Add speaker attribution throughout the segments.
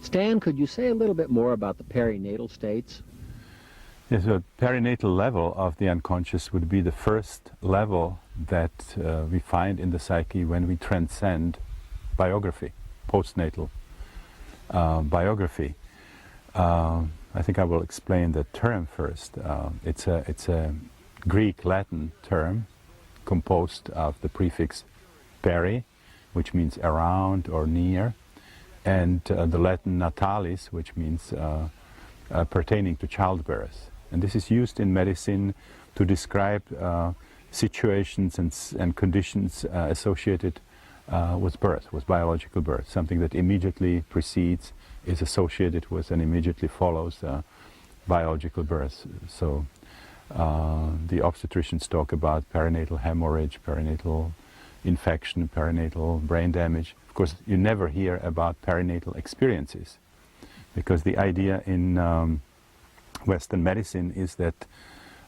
Speaker 1: Stan, could you say a little bit more about the perinatal states?
Speaker 2: Yes, the perinatal level of the unconscious would be the first level that we find in the psyche when we transcend biography, postnatal biography. I think I will explain the term first. It's a Greek-Latin term composed of the prefix peri, which means around or near, and the Latin natalis, which means pertaining to childbirth. And this is used in medicine to describe situations and conditions associated with birth, with biological birth, something that immediately precedes, is associated with, and immediately follows biological birth. So the obstetricians talk about perinatal hemorrhage, perinatal infection, perinatal brain damage. Of course, you never hear about perinatal experiences, because the idea in Western medicine is that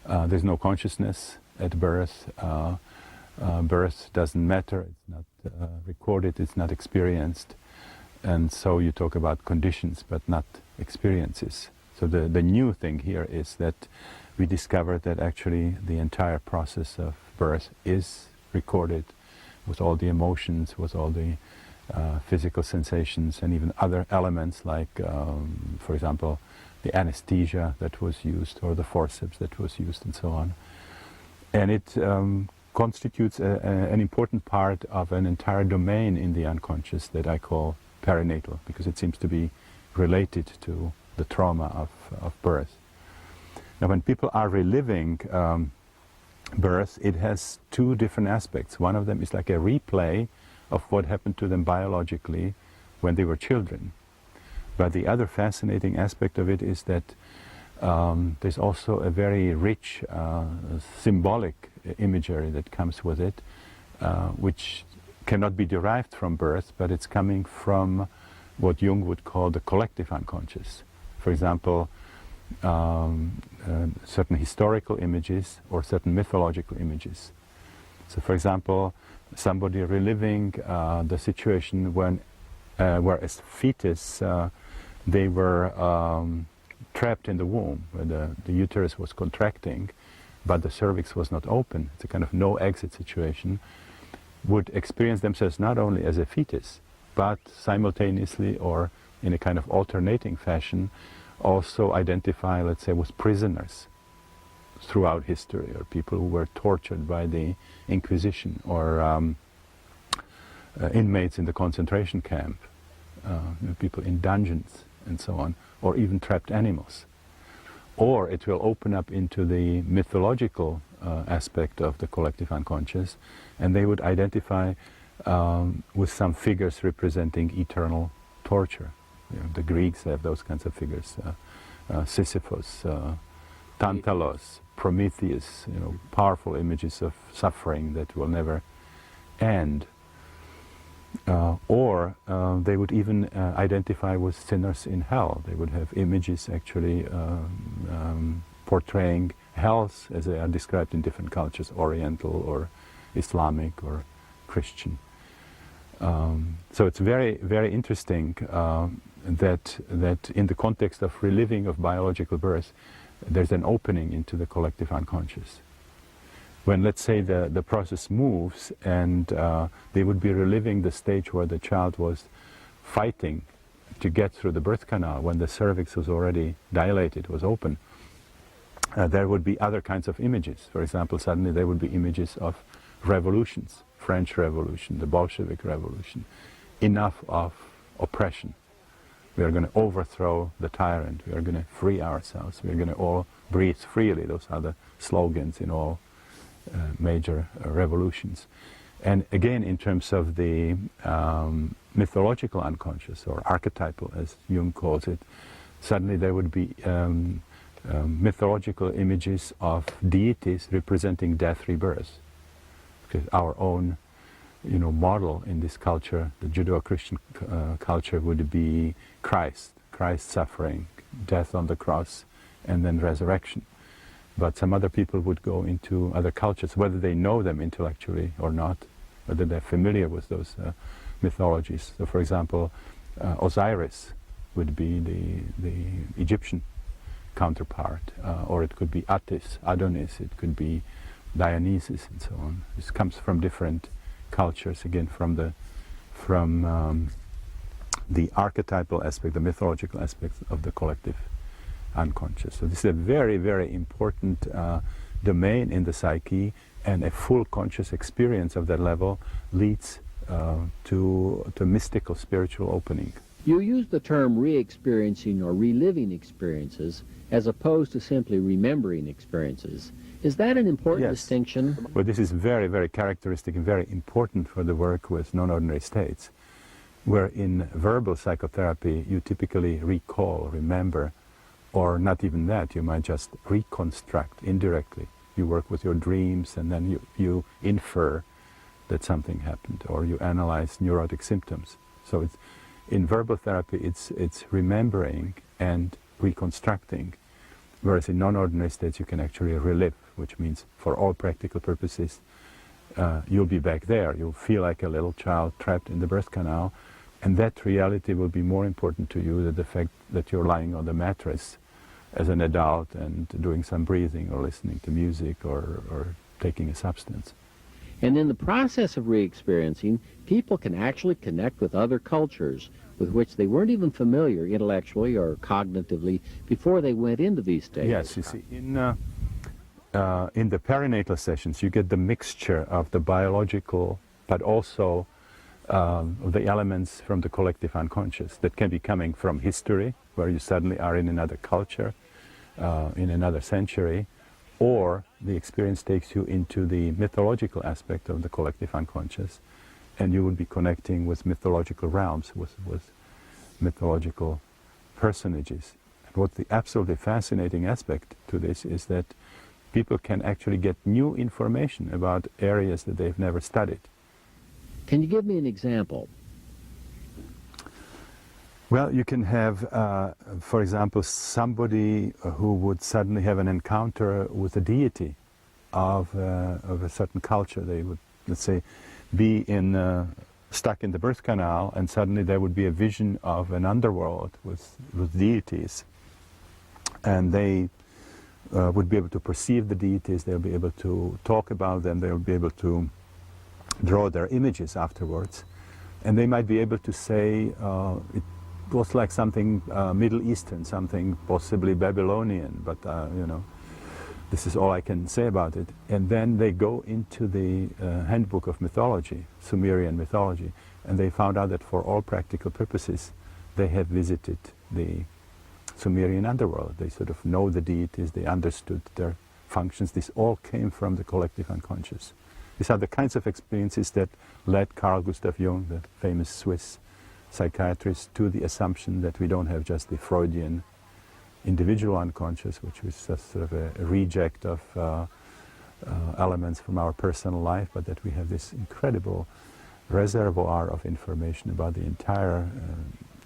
Speaker 2: there's no consciousness at birth. Birth doesn't matter, it's not recorded, it's not experienced. And so you talk about conditions, but not experiences. So the new thing here is that we discovered that actually the entire process of birth is recorded with all the emotions, with all the physical sensations, and even other elements like, for example, the anesthesia that was used, or the forceps that was used, and so on. And it constitutes an important part of an entire domain in the unconscious that I call perinatal, because it seems to be related to the trauma of birth. Now, when people are reliving birth, it has two different aspects. One of them is like a replay of what happened to them biologically when they were children. But the other fascinating aspect of it is that there's also a very rich symbolic imagery that comes with it, which cannot be derived from birth, but it's coming from what Jung would call the collective unconscious. For example, certain historical images or certain mythological images. So, for example, somebody reliving the situation when, where as fetus, they were trapped in the womb, where the uterus was contracting, but the cervix was not open. It's a kind of no-exit situation. Would experience themselves not only as a fetus, but simultaneously or in a kind of alternating fashion, also identify, let's say, with prisoners throughout history, or people who were tortured by the Inquisition, or inmates in the concentration camp, people in dungeons and so on, or even trapped animals. Or it will open up into the mythological aspect of the collective unconscious, and they would identify with some figures representing eternal torture. You know, the Greeks have those kinds of figures, Sisyphus, Tantalos, Prometheus, you know, powerful images of suffering that will never end. Or they would even identify with sinners in hell. They would have images actually portraying hells as they are described in different cultures, Oriental or Islamic or Christian. So it's very, very interesting that in the context of reliving of biological birth, there's an opening into the collective unconscious. When, let's say, the process moves and they would be reliving the stage where the child was fighting to get through the birth canal, when the cervix was already dilated, was open, there would be other kinds of images. For example, suddenly there would be images of revolutions, French Revolution, the Bolshevik Revolution. Enough of oppression. We are going to overthrow the tyrant. We are going to free ourselves. We are going to all breathe freely. Those are the slogans in all major revolutions. And again, in terms of the mythological unconscious, or archetypal as Jung calls it, suddenly there would be mythological images of deities representing death rebirth. Because our own, you know, model in this culture, the Judeo-Christian culture, would be Christ suffering, death on the cross, and then resurrection. But some other people would go into other cultures, whether they know them intellectually or not, whether they're familiar with those mythologies. So, for example, Osiris would be the Egyptian counterpart, or it could be Attis, Adonis, it could be Dionysus, and so on. This comes from different cultures, again from the archetypal aspect, the mythological aspect of the collective unconscious. So this is a very, very important domain in the psyche, and a full conscious experience of that level leads to mystical spiritual opening.
Speaker 1: You use the term re-experiencing or reliving experiences as opposed to simply remembering experiences. Is that an important distinction?
Speaker 2: Well, this is very, very characteristic and very important for the work with non-ordinary states, where in verbal psychotherapy you typically recall, remember, or not even that, you might just reconstruct indirectly. You work with your dreams and then you infer that something happened, or you analyze neurotic symptoms. So it's, in verbal therapy it's remembering and reconstructing, whereas in non-ordinary states you can actually relive, which means for all practical purposes you'll be back there. You'll feel like a little child trapped in the birth canal, and that reality will be more important to you than the fact that you're lying on the mattress as an adult and doing some breathing or listening to music or taking a substance.
Speaker 1: And in the process of re-experiencing, people can actually connect with other cultures with which they weren't even familiar intellectually or cognitively before they went into these states.
Speaker 2: Yes, you see, in the perinatal sessions you get the mixture of the biological but also of the elements from the collective unconscious that can be coming from history, where you suddenly are in another culture, in another century, or the experience takes you into the mythological aspect of the collective unconscious, and you will be connecting with mythological realms, with mythological personages. And what the absolutely fascinating aspect to this is that people can actually get new information about areas that they've never studied.
Speaker 1: Can you give me an example?
Speaker 2: Well, you can have, for example, somebody who would suddenly have an encounter with a deity of a certain culture. They would, let's say, be stuck in the birth canal, and suddenly there would be a vision of an underworld with deities. And they would be able to perceive the deities, they'll be able to talk about them, they'll be able to draw their images afterwards. And they might be able to say, it was like something Middle Eastern, something possibly Babylonian, but you know, this is all I can say about it. And then they go into the handbook of mythology, Sumerian mythology, and they found out that for all practical purposes they had visited the Sumerian underworld. They sort of know the deities, they understood their functions. This all came from the collective unconscious. These are the kinds of experiences that led Carl Gustav Jung, the famous Swiss psychiatrist, to the assumption that we don't have just the Freudian individual unconscious, which was just sort of a reject of elements from our personal life, but that we have this incredible reservoir of information about the entire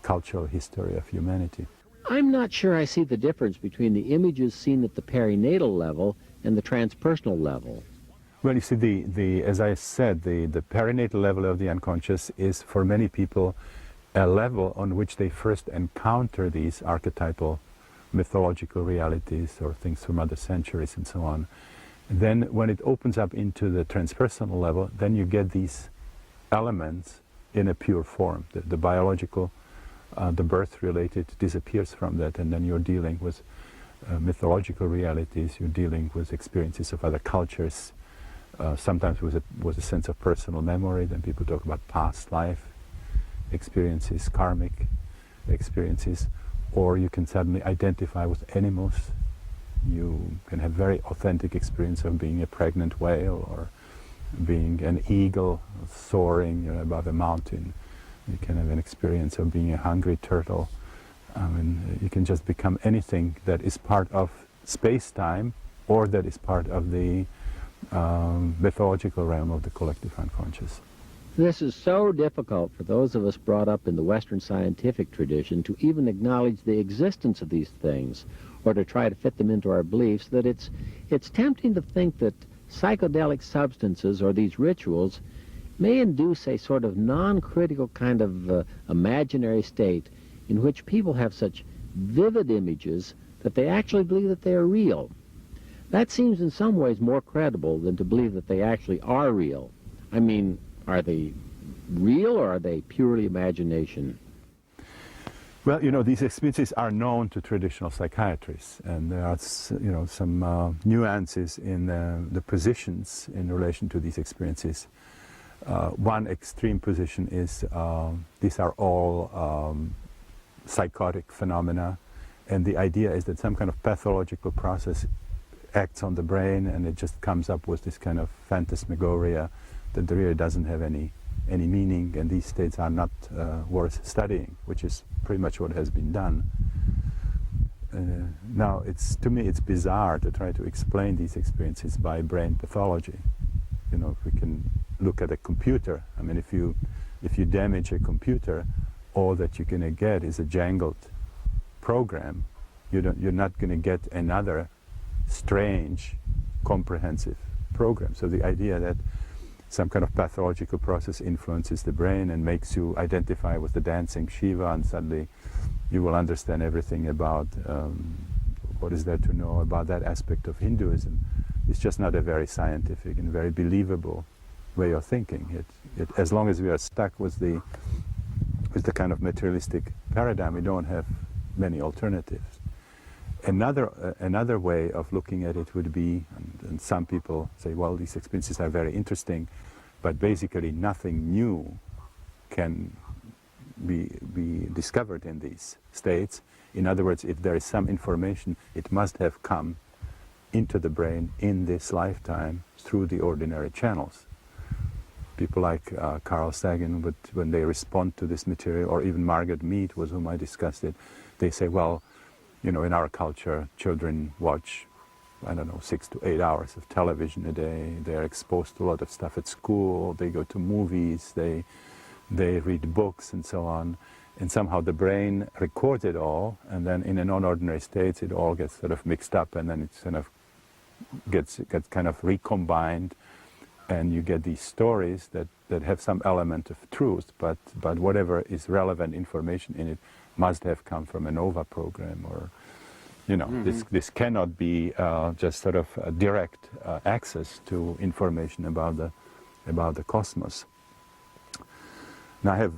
Speaker 2: cultural history of humanity.
Speaker 1: I'm not sure I see the difference between the images seen at the perinatal level and the transpersonal level.
Speaker 2: Well, you see, as I said, the perinatal level of the unconscious is for many people a level on which they first encounter these archetypal mythological realities or things from other centuries and so on. And then when it opens up into the transpersonal level, then you get these elements in a pure form. The biological, the birth-related disappears from that, and then you're dealing with mythological realities, you're dealing with experiences of other cultures, sometimes with a sense of personal memory. Then people talk about past life experiences, karmic experiences, or you can suddenly identify with animals. You can have very authentic experience of being a pregnant whale or being an eagle soaring above a mountain. You can have an experience of being a hungry turtle. I mean, you can just become anything that is part of space-time or that is part of the mythological realm of the collective unconscious.
Speaker 1: This is so difficult for those of us brought up in the Western scientific tradition to even acknowledge the existence of these things or to try to fit them into our beliefs, that it's tempting to think that psychedelic substances or these rituals may induce a sort of non-critical kind of imaginary state in which people have such vivid images that they actually believe that they are real. That seems in some ways more credible than to believe that they actually are real. I mean, are they real or are they purely imagination?
Speaker 2: Well, you know, these experiences are known to traditional psychiatrists, and there are, you know, some nuances in the positions in relation to these experiences. One extreme position is these are all psychotic phenomena, and the idea is that some kind of pathological process acts on the brain, and it just comes up with this kind of phantasmagoria that really doesn't have any meaning, and these states are not worth studying, which is pretty much what has been done. Now, to me, it's bizarre to try to explain these experiences by brain pathology. You know, if we can look at a computer, I mean, if you damage a computer, all that you're going to get is a jangled program. You're not going to get another strange, comprehensive program. So the idea that some kind of pathological process influences the brain and makes you identify with the dancing Shiva, and suddenly you will understand everything about what is there to know about that aspect of Hinduism. It's just not a very scientific and very believable way of thinking. As long as we are stuck with the kind of materialistic paradigm, we don't have many alternatives. Another way of looking at it would be, and some people say, well, these experiences are very interesting, but basically nothing new can be discovered in these states. In other words, if there is some information, it must have come into the brain in this lifetime through the ordinary channels. People like Carl Sagan, when they respond to this material, or even Margaret Mead, with whom I discussed it, they say, well, you know, in our culture, children watch, I don't know, 6 to 8 hours of television a day. They're exposed to a lot of stuff at school. They go to movies. They read books and so on. And somehow the brain records it all, and then in a non-ordinary state, it all gets sort of mixed up, and then it kind of gets kind of recombined, and you get these stories that have some element of truth, but whatever is relevant information in it must have come from a NOVA program, or, you know, this cannot be just sort of a direct access to information about the cosmos. Now, I have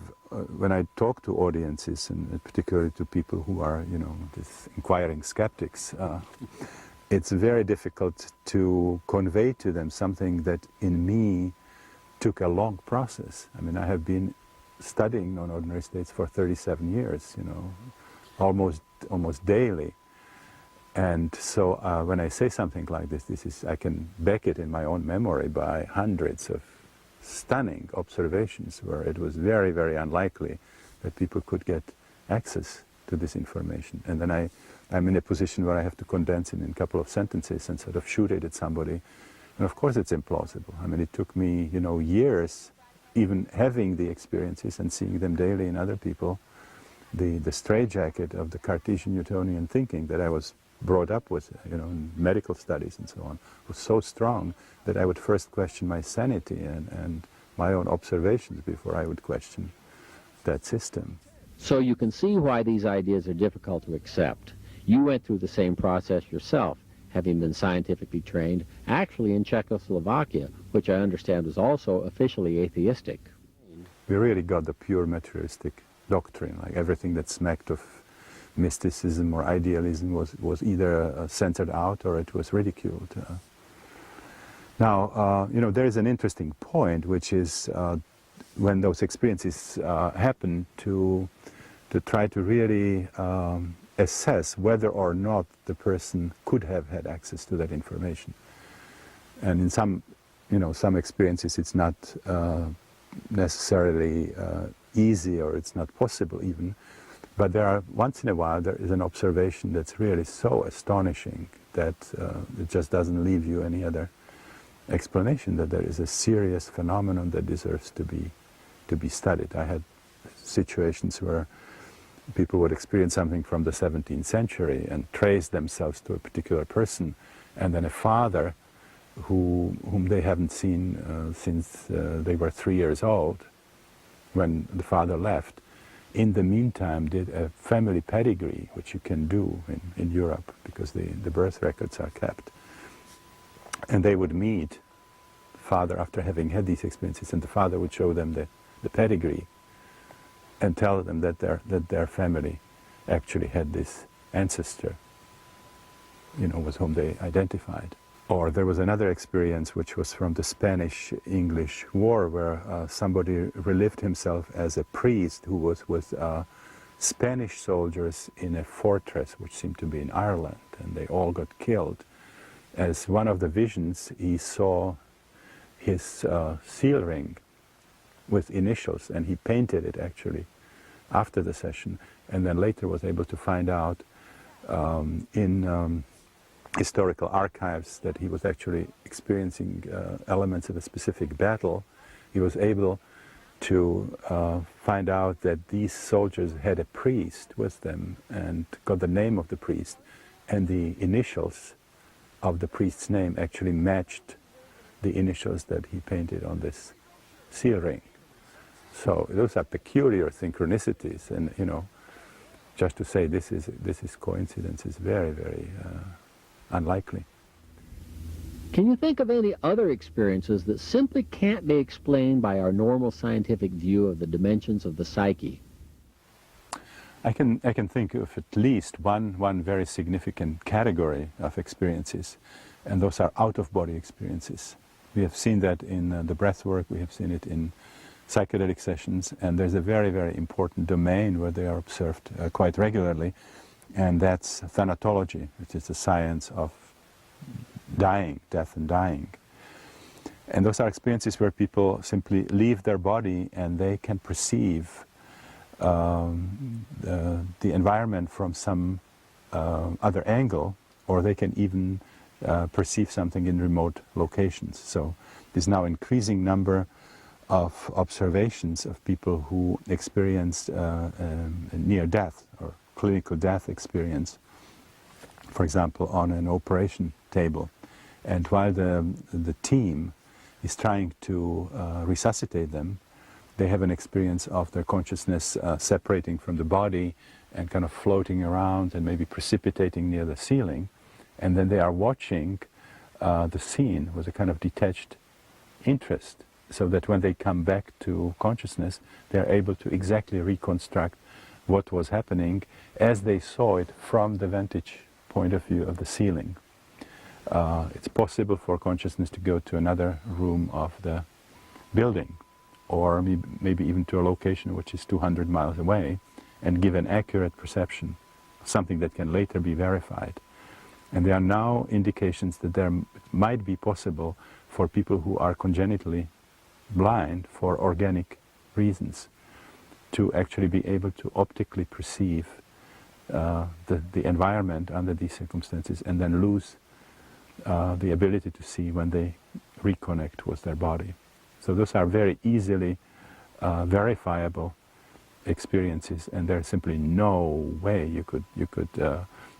Speaker 2: when I talk to audiences, and particularly to people who are, you know, these inquiring skeptics, it's very difficult to convey to them something that in me took a long process. I mean, I have been studying non-ordinary states for 37 years, you know, almost daily. And so when I say something like this, I can back it in my own memory by hundreds of stunning observations where it was very, very unlikely that people could get access to this information. And then I'm in a position where I have to condense it in a couple of sentences and sort of shoot it at somebody. And of course it's implausible. I mean, it took me, you know, years even having the experiences and seeing them daily in other people. The straitjacket of the Cartesian Newtonian thinking that I was brought up with, you know, in medical studies and so on, was so strong that I would first question my sanity and my own observations before I would question that system.
Speaker 1: So you can see why these ideas are difficult to accept. You went through the same process yourself, having been scientifically trained, actually in Czechoslovakia, which I understand was also officially atheistic.
Speaker 2: We really got the pure materialistic doctrine, like everything that smacked of mysticism or idealism was either censored out or it was ridiculed. Now, you know, there is an interesting point, which is when those experiences happen, to try to really assess whether or not the person could have had access to that information. And in some, you know, some experiences it's not necessarily easy, or it's not possible even. But there are, once in a while, there is an observation that's really so astonishing that it just doesn't leave you any other explanation, that there is a serious phenomenon that deserves to be studied. I had situations where people would experience something from the 17th century and trace themselves to a particular person, and then a father whom they haven't seen since they were 3 years old, when the father left, in the meantime did a family pedigree, which you can do in Europe because the birth records are kept. And they would meet father after having had these experiences, and the father would show them the pedigree and tell them that their family actually had this ancestor, with whom they identified. Or there was another experience which was from the Spanish-English War, where somebody relived himself as a priest who was with Spanish soldiers in a fortress which seemed to be in Ireland, and they all got killed. As one of the visions, he saw his seal ring with initials, and he painted it actually after the session, and then later was able to find out in historical archives that he was actually experiencing elements of a specific battle. He was able to find out that these soldiers had a priest with them and got the name of the priest, and the initials of the priest's name actually matched the initials that he painted on this seal ring. So those are peculiar synchronicities, and just to say this is coincidence is very, very unlikely.
Speaker 1: Can you think of any other experiences that simply can't be explained by our normal scientific view of the dimensions of the psyche?
Speaker 2: I can think of at least one very significant category of experiences, and those are out-of-body experiences. We have seen that in the breath work, we have seen it in psychedelic sessions, and there's a very, very important domain where they are observed quite regularly, and that's thanatology, which is the science of dying, death and dying. And those are experiences where people simply leave their body and they can perceive the environment from some other angle, or they can even perceive something in remote locations. So there's now increasing number of observations of people who experienced a near death or clinical death experience, for example, on an operation table. And while the team is trying to resuscitate them, they have an experience of their consciousness separating from the body and kind of floating around and maybe precipitating near the ceiling. And then they are watching the scene with a kind of detached interest, so that when they come back to consciousness, they are able to exactly reconstruct what was happening as they saw it from the vantage point of view of the ceiling. It's possible for consciousness to go to another room of the building, or maybe even to a location which is 200 miles away, and give an accurate perception, something that can later be verified. And there are now indications that there might be possible for people who are congenitally blind for organic reasons to actually be able to optically perceive the environment under these circumstances, and then lose the ability to see when they reconnect with their body. So those are very easily verifiable experiences, and there's simply no way you could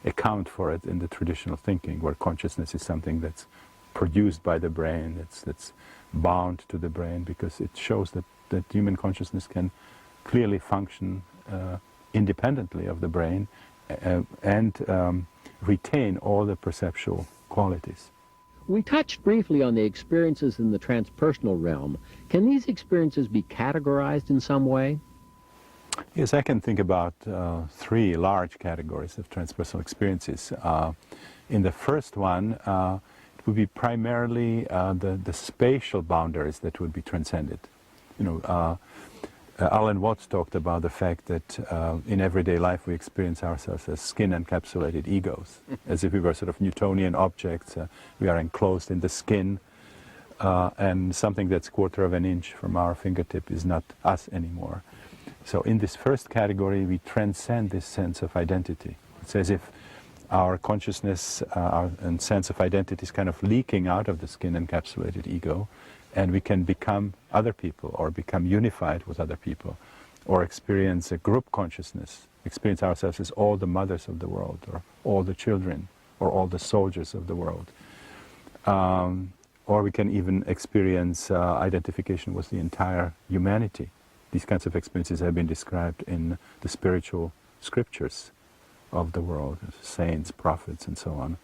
Speaker 2: account for it in the traditional thinking, where consciousness is something that's produced by the brain, that's bound to the brain, because it shows that human consciousness can clearly function independently of the brain and retain all the perceptual qualities.
Speaker 1: We touched briefly on the experiences in the transpersonal realm. Can these experiences be categorized in some way?
Speaker 2: Yes, I can think about three large categories of transpersonal experiences. In the first one, it would be primarily the spatial boundaries that would be transcended. Alan Watts talked about the fact that in everyday life we experience ourselves as skin-encapsulated egos, as if we were sort of Newtonian objects. We are enclosed in the skin, and something that's quarter of an inch from our fingertip is not us anymore. So in this first category, we transcend this sense of identity. It's as if our consciousness and sense of identity is kind of leaking out of the skin-encapsulated ego, and we can become other people, or become unified with other people, or experience a group consciousness, experience ourselves as all the mothers of the world, or all the children, or all the soldiers of the world. Or we can even experience identification with the entire humanity, These kinds of experiences have been described in the spiritual scriptures of the world, saints, prophets, and so on.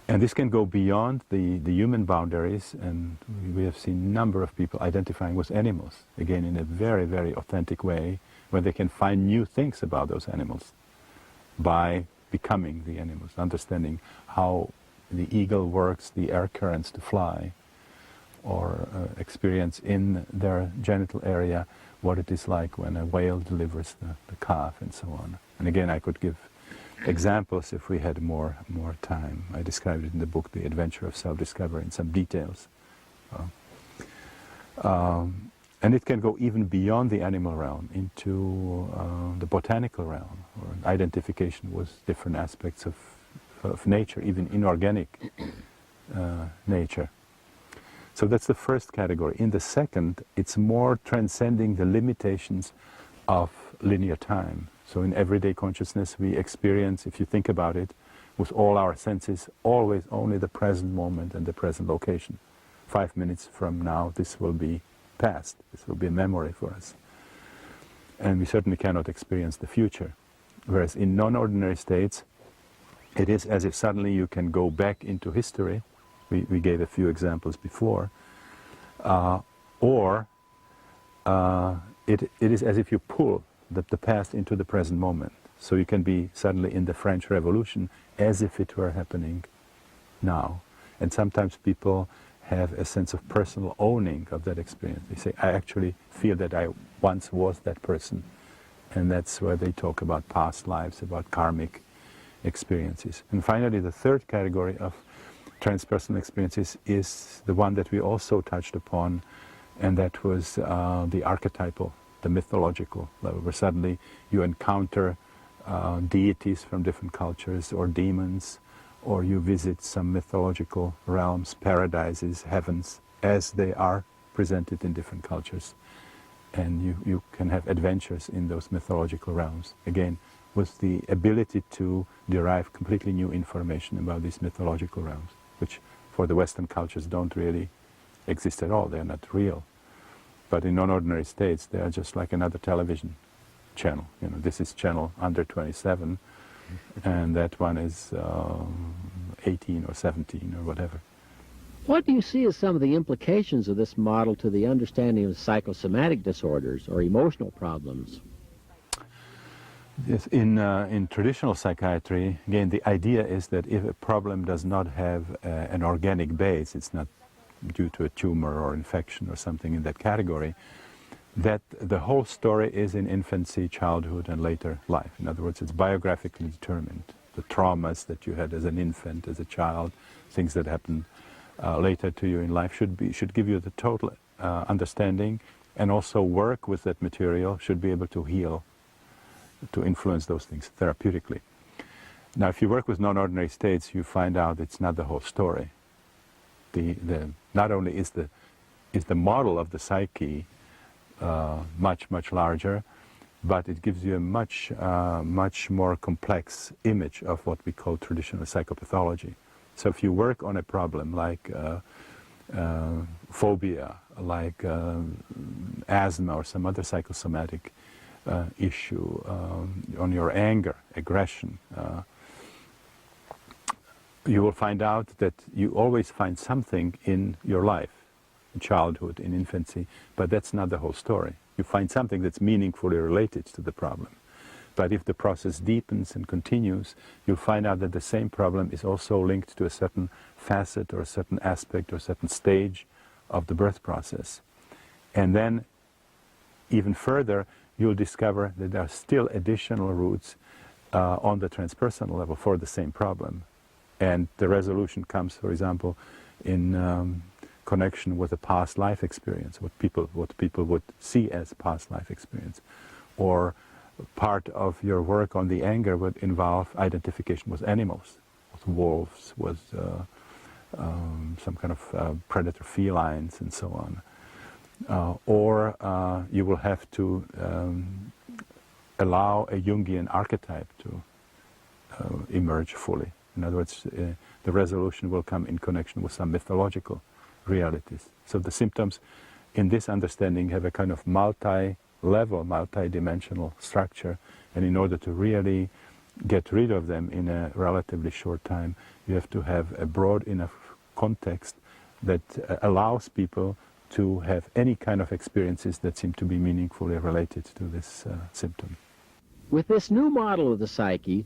Speaker 2: And this can go beyond the human boundaries, and we have seen a number of people identifying with animals, again in a very, very authentic way, where they can find new things about those animals by becoming the animals, understanding how the eagle works the air currents to fly, or experience in their genital area what it is like when a whale delivers the calf, and so on. And again, I could give examples if we had more time. I described it in the book, The Adventure of Self-Discovery, in some details. And it can go even beyond the animal realm into the botanical realm, or identification with different aspects of nature, even inorganic nature. So that's the first category. In the second, it's more transcending the limitations of linear time. So in everyday consciousness we experience, if you think about it, with all our senses, always only the present moment and the present location. 5 minutes from now this will be past, this will be a memory for us. And we certainly cannot experience the future. Whereas in non-ordinary states, it is as if suddenly you can go back into history. We gave a few examples before. Or it is as if you pull the past into the present moment. So you can be suddenly in the French Revolution as if it were happening now. And sometimes people have a sense of personal owning of that experience. They say, I actually feel that I once was that person. And that's where they talk about past lives, about karmic experiences. And finally, the third category of transpersonal experiences is the one that we also touched upon, and that was the archetypal, the mythological level, where suddenly you encounter deities from different cultures, or demons, or you visit some mythological realms, paradises, heavens, as they are presented in different cultures. And you can have adventures in those mythological realms, again, with the ability to derive completely new information about these mythological realms, which for the Western cultures don't really exist at all. They're not real. But in non-ordinary states, they are just like another television channel. You know, this is channel under 27, and that one is 18 or 17 or whatever.
Speaker 1: What do you see as some of the implications of this model to the understanding of psychosomatic disorders or emotional problems?
Speaker 2: Yes, in traditional psychiatry, again, the idea is that if a problem does not have an organic base, it's not due to a tumor or infection or something in that category, that the whole story is in infancy, childhood, and later life. In other words, it's biographically determined. The traumas that you had as an infant, as a child, things that happened later to you in life should give you the total understanding, and also work with that material should be able to heal, to influence those things therapeutically. Now, if you work with non-ordinary states, you find out it's not the whole story. Not only is the model of the psyche much larger, but it gives you a much more complex image of what we call traditional psychopathology. So if you work on a problem like phobia, like asthma or some other psychosomatic issue, on your anger, aggression, you will find out that you always find something in your life, in childhood, in infancy, but that's not the whole story. You find something that's meaningfully related to the problem. But if the process deepens and continues, you'll find out that the same problem is also linked to a certain facet or a certain aspect or a certain stage of the birth process. And then, even further, you'll discover that there are still additional roots on the transpersonal level for the same problem. And the resolution comes, for example, in connection with a past life experience, what people would see as past life experience. Or part of your work on the anger would involve identification with animals, with wolves, with some kind of predator felines, and so on. Or you will have to allow a Jungian archetype to emerge fully. In other words, the resolution will come in connection with some mythological realities. So the symptoms in this understanding have a kind of multi-level, multi-dimensional structure, and in order to really get rid of them in a relatively short time, you have to have a broad enough context that allows people to have any kind of experiences that seem to be meaningfully related to this symptom.
Speaker 1: With this new model of the psyche,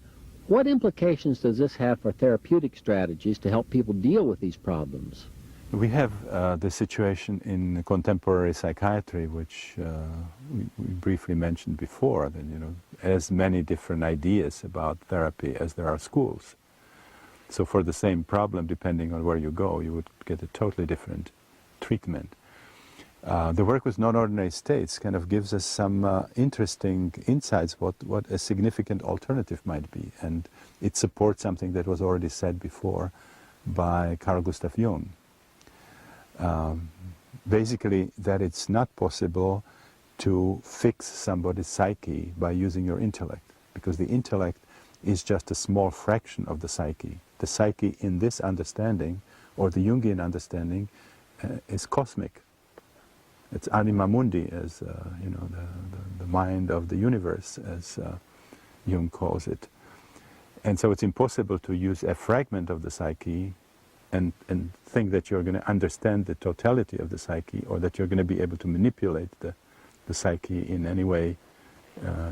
Speaker 1: what implications does this have for therapeutic strategies to help people deal with these problems?
Speaker 2: We have the situation in contemporary psychiatry, which we briefly mentioned before, that, you know, as many different ideas about therapy as there are schools. So for the same problem, depending on where you go, you would get a totally different treatment. The work with non-ordinary states kind of gives us some interesting insights what a significant alternative might be, and it supports something that was already said before by Carl Gustav Jung. Basically, that it's not possible to fix somebody's psyche by using your intellect, because the intellect is just a small fraction of the psyche. The psyche in this understanding, or the Jungian understanding, is cosmic. It's anima mundi, as you know, the mind of the universe, as Jung calls it. And so it's impossible to use a fragment of the psyche and think that you're going to understand the totality of the psyche, or that you're going to be able to manipulate the psyche in any way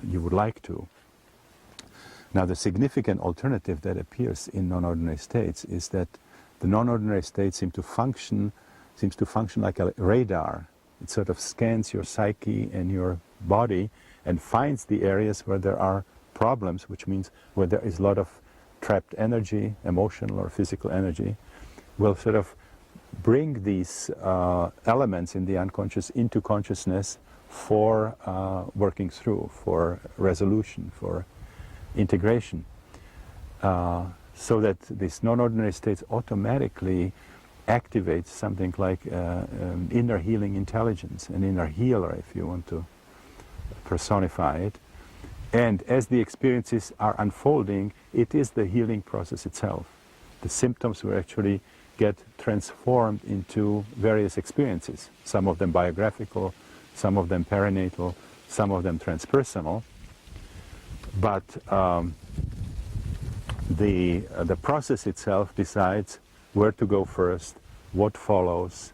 Speaker 2: you would like to. Now, the significant alternative that appears in non-ordinary states is that the non-ordinary state seems to function like a radar. It sort of scans your psyche and your body and finds the areas where there are problems, which means where there is a lot of trapped energy, emotional or physical energy, will sort of bring these elements in the unconscious into consciousness for working through, for resolution, for integration. So that this non-ordinary states automatically activates something like inner healing intelligence, an inner healer, if you want to personify it. And as the experiences are unfolding, it is the healing process itself. The symptoms will actually get transformed into various experiences, some of them biographical, some of them perinatal, some of them transpersonal. But the process itself decides where to go first, what follows.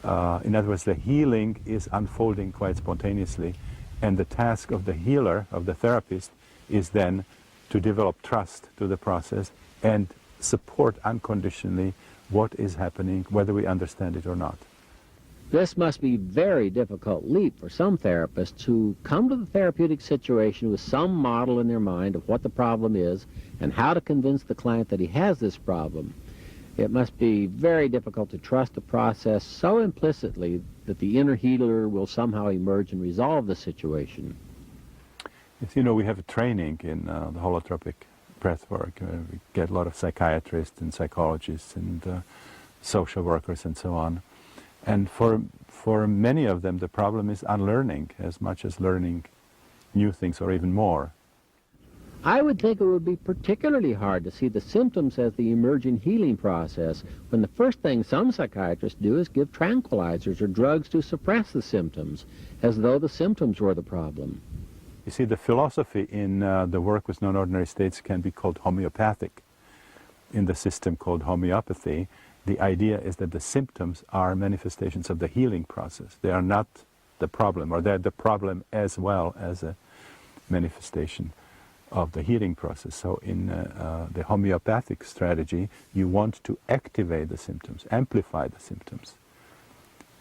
Speaker 2: In other words, the healing is unfolding quite spontaneously, and the task of the healer, of the therapist, is then to develop trust to the process and support unconditionally what is happening, whether we understand it or not.
Speaker 1: This must be a very difficult leap for some therapists who come to the therapeutic situation with some model in their mind of what the problem is and how to convince the client that he has this problem. It must be very difficult to trust the process so implicitly that the inner healer will somehow emerge and resolve the situation.
Speaker 2: Yes, you know, we have a training in the holotropic breath work. We get a lot of psychiatrists and psychologists and social workers and so on. And for many of them, the problem is unlearning as much as learning new things or even more.
Speaker 1: I would think it would be particularly hard to see the symptoms as the emerging healing process when the first thing some psychiatrists do is give tranquilizers or drugs to suppress the symptoms, as though the symptoms were the problem.
Speaker 2: You see, the philosophy in the work with non-ordinary states can be called homeopathic. In the system called homeopathy, the idea is that the symptoms are manifestations of the healing process. They are not the problem, or they're the problem as well as a manifestation of the healing process. So in the homeopathic strategy, you want to activate the symptoms, amplify the symptoms.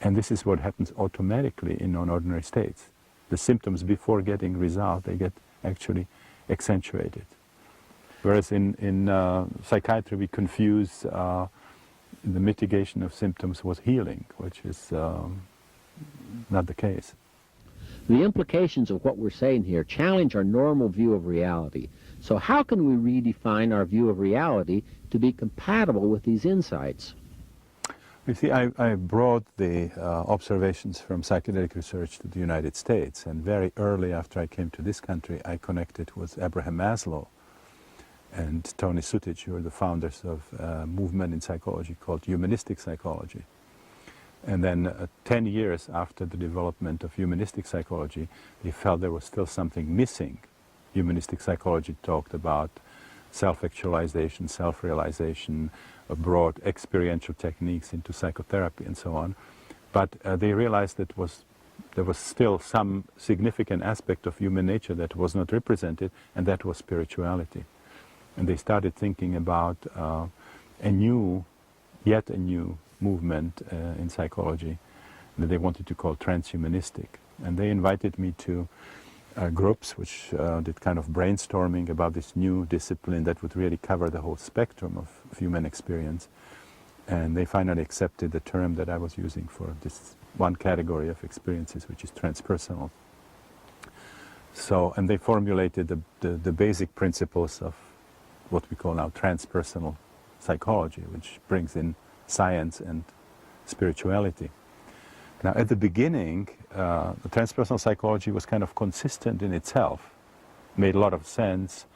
Speaker 2: And this is what happens automatically in non-ordinary states. The symptoms, before getting resolved, they get actually accentuated. Whereas in psychiatry, we confuse the mitigation of symptoms with healing, which is not the case.
Speaker 1: The implications of what we're saying here challenge our normal view of reality. So how can we redefine our view of reality to be compatible with these insights?
Speaker 2: You see, I brought the observations from psychedelic research to the United States, and very early after I came to this country, I connected with Abraham Maslow and Tony Sutich, who are the founders of a movement in psychology called humanistic psychology. And then 10 years after the development of humanistic psychology, they felt there was still something missing. Humanistic psychology talked about self-actualization, self-realization, broad experiential techniques into psychotherapy and so on. But they realized that there was still some significant aspect of human nature that was not represented, and that was spirituality. And they started thinking about yet a new movement in psychology that they wanted to call transhumanistic. And they invited me to groups which did kind of brainstorming about this new discipline that would really cover the whole spectrum of human experience. And they finally accepted the term that I was using for this one category of experiences, which is transpersonal. So, and they formulated the basic principles of what we call now transpersonal psychology, which brings in science and spirituality. Now, at the beginning, the transpersonal psychology was kind of consistent in itself, made a lot of sense,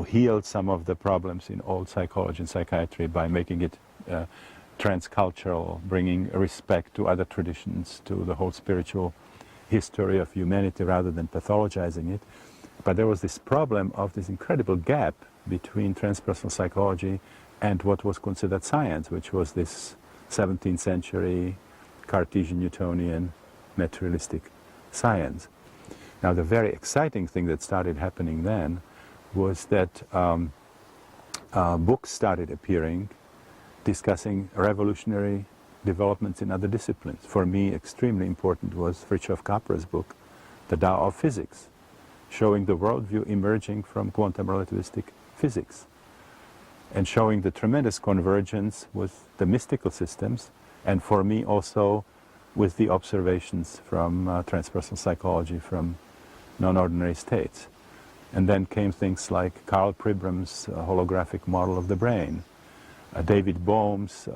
Speaker 2: healed some of the problems in old psychology and psychiatry by making it transcultural, bringing respect to other traditions, to the whole spiritual history of humanity rather than pathologizing it. But there was this problem of this incredible gap between transpersonal psychology and what was considered science, which was this 17th century Cartesian Newtonian materialistic science. Now, the very exciting thing that started happening then was that books started appearing discussing revolutionary developments in other disciplines. For me, extremely important was Fritjof Capra's book, The Tao of Physics, showing the worldview emerging from quantum relativistic physics, and showing the tremendous convergence with the mystical systems, and for me also with the observations from transpersonal psychology from non-ordinary states. And then came things like Karl Pribram's holographic model of the brain, David Bohm's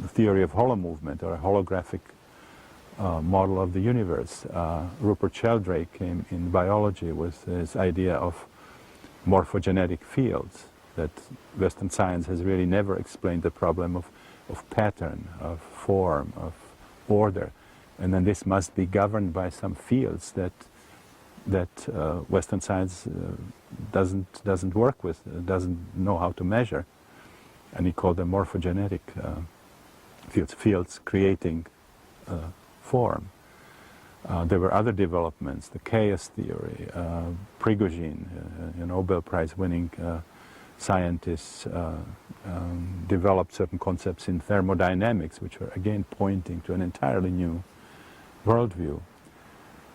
Speaker 2: theory of holo movement, or a holographic model of the universe. Rupert Sheldrake came in biology with his idea of morphogenetic fields, that Western science has really never explained the problem of pattern, of form, of order. And then this must be governed by some fields that Western science doesn't work with, doesn't know how to measure. And he called them morphogenetic fields creating form. There were other developments, the chaos theory, Prigogine, a Nobel Prize winning scientist, developed certain concepts in thermodynamics, which were again pointing to an entirely new worldview.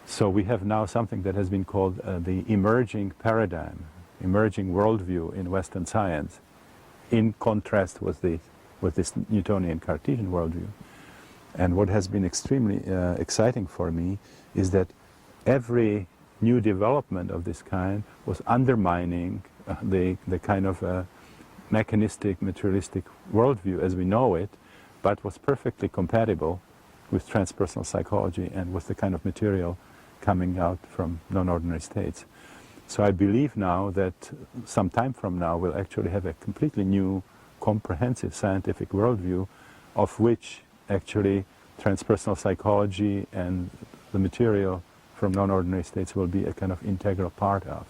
Speaker 2: So we have now something that has been called the emerging paradigm, emerging worldview in Western science, in contrast with this Newtonian Cartesian worldview. And what has been extremely exciting for me is that every new development of this kind was undermining the kind of mechanistic, materialistic worldview as we know it, but was perfectly compatible with transpersonal psychology and with the kind of material coming out from non-ordinary states. So I believe now that some time from now we'll actually have a completely new, comprehensive scientific worldview, of which actually transpersonal psychology and the material from non-ordinary states will be a kind of integral part of.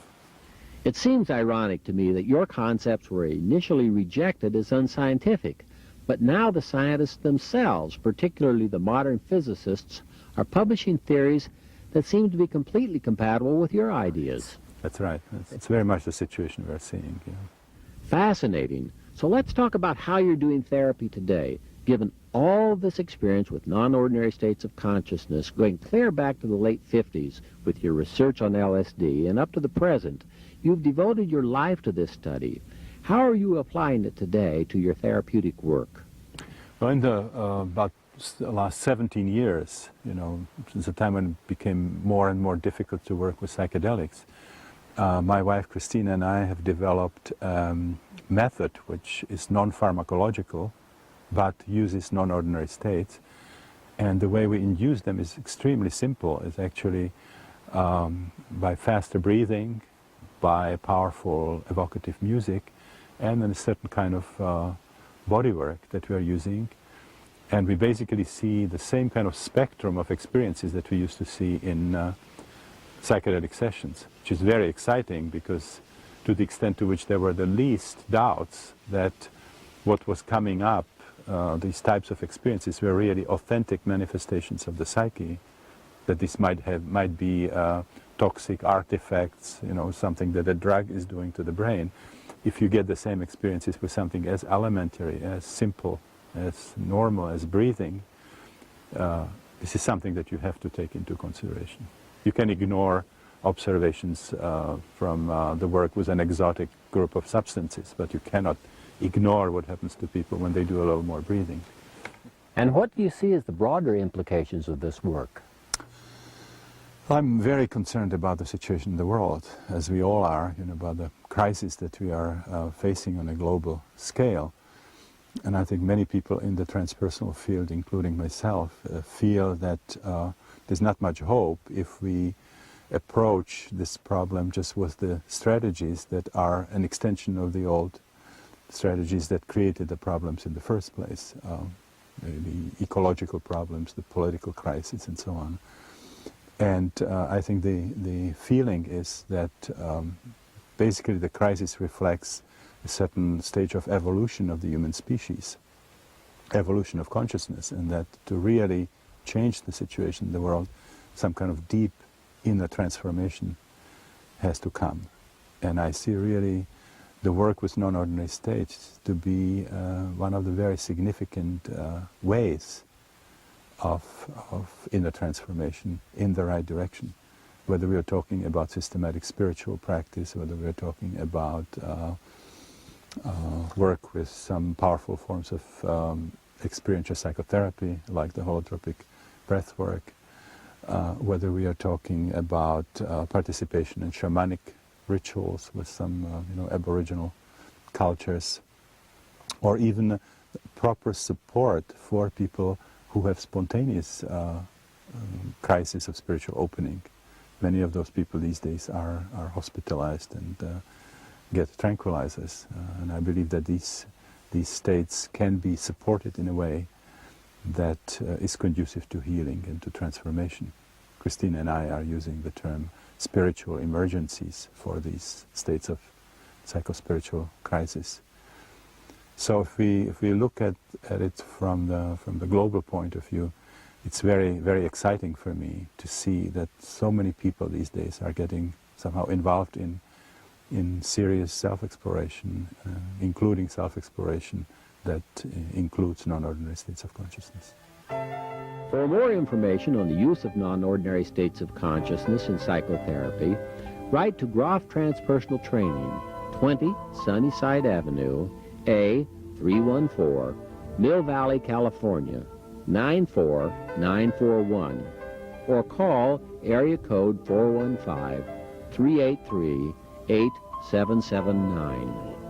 Speaker 1: It seems ironic to me that your concepts were initially rejected as unscientific, but now the scientists themselves, particularly the modern physicists, are publishing theories that seem to be completely compatible with your ideas.
Speaker 2: That's right. It's very much the situation we're seeing. Yeah.
Speaker 1: Fascinating. So let's talk about how you're doing therapy today, given all this experience with non-ordinary states of consciousness, going clear back to the late 50s with your research on LSD, and up to the present. You've devoted your life to this study. How are you applying it today to your therapeutic work?
Speaker 2: Well, in about the last 17 years, since the time when it became more and more difficult to work with psychedelics, my wife Christina and I have developed a method which is non-pharmacological but uses non-ordinary states, and the way we induce them is extremely simple. It's actually by faster breathing, by powerful evocative music, and then a certain kind of body work that we are using. And we basically see the same kind of spectrum of experiences that we used to see in psychedelic sessions, which is very exciting because to the extent to which there were the least doubts that what was coming up, these types of experiences were really authentic manifestations of the psyche, that this might be toxic artifacts, something that a drug is doing to the brain. If you get the same experiences with something as elementary, as simple, as normal as breathing, this is something that you have to take into consideration. You can ignore observations from the work with an exotic group of substances, but you cannot ignore what happens to people when they do a little more breathing.
Speaker 1: And what do you see as the broader implications of this work?
Speaker 2: I'm very concerned about the situation in the world, as we all are, about the crisis that we are facing on a global scale. And I think many people in the transpersonal field, including myself, feel that there's not much hope if we approach this problem just with the strategies that are an extension of the old strategies that created the problems in the first place, the ecological problems, the political crisis, and so on. And I think the feeling is that basically the crisis reflects a certain stage of evolution of the human species, evolution of consciousness, and that to really change the situation in the world, some kind of deep inner transformation has to come. And I see really the work with non-ordinary states to be one of the very significant ways of inner transformation in the right direction. Whether we are talking about systematic spiritual practice, whether we are talking about work with some powerful forms of experiential psychotherapy, like the holotropic breath work, whether we are talking about participation in shamanic rituals with some Aboriginal cultures, or even proper support for people who have spontaneous crisis of spiritual opening. Many of those people these days are hospitalized and get tranquilizers, and I believe that these states can be supported in a way that is conducive to healing and to transformation. Christina and I are using the term spiritual emergencies for these states of psychospiritual crisis. So if we look at it from the global point of view, it's very, very exciting for me to see that so many people these days are getting somehow involved in serious self-exploration, including self-exploration that includes non-ordinary states of consciousness.
Speaker 1: For more information on the use of non-ordinary states of consciousness in psychotherapy, write to Grof Transpersonal Training, 20 Sunnyside Avenue, A314, Mill Valley, California, 94941, or call area code 415-383-8779.